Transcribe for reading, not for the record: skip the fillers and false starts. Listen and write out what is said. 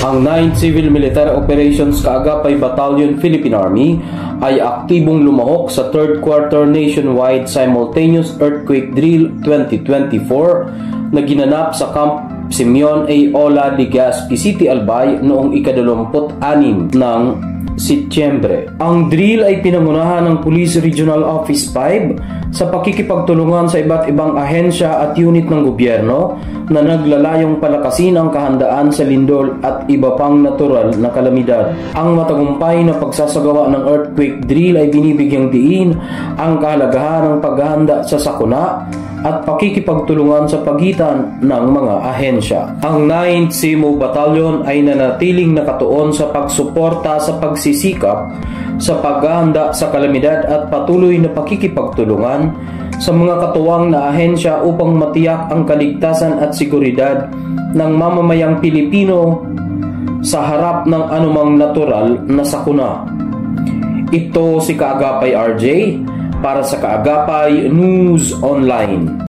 Ang 9th Civil Military Operations Kaagapay Battalion Philippine Army ay aktibong lumahok sa 3rd Quarter Nationwide Simultaneous Earthquake Drill 2024 na ginanap sa Camp Simeon A. Ola, Legazpi City, Albay noong ika-26 ng Setyembre. Ang drill ay pinangunahan ng Police Regional Office 5 sa pakikipagtulungan sa iba't ibang ahensya at unit ng gobyerno na naglalayong palakasin ang kahandaan sa lindol at iba pang natural na kalamidad. Ang matagumpay na pagsasagawa ng earthquake drill ay binibigyang diin ang kahalagahan ng paghahanda sa sakuna at pakikipagtulungan sa pagitan ng mga ahensya. Ang 9th CMO Battalion ay nanatiling nakatuon sa pagsuporta sa pagsisikap sa paghahanda sa kalamidad at patuloy na pakikipagtulungan sa mga katuwang na ahensya upang matiyak ang kaligtasan at seguridad ng mamamayang Pilipino sa harap ng anumang natural na sakuna. Ito si Kaagapay RJ para sa Kaagapay News Online.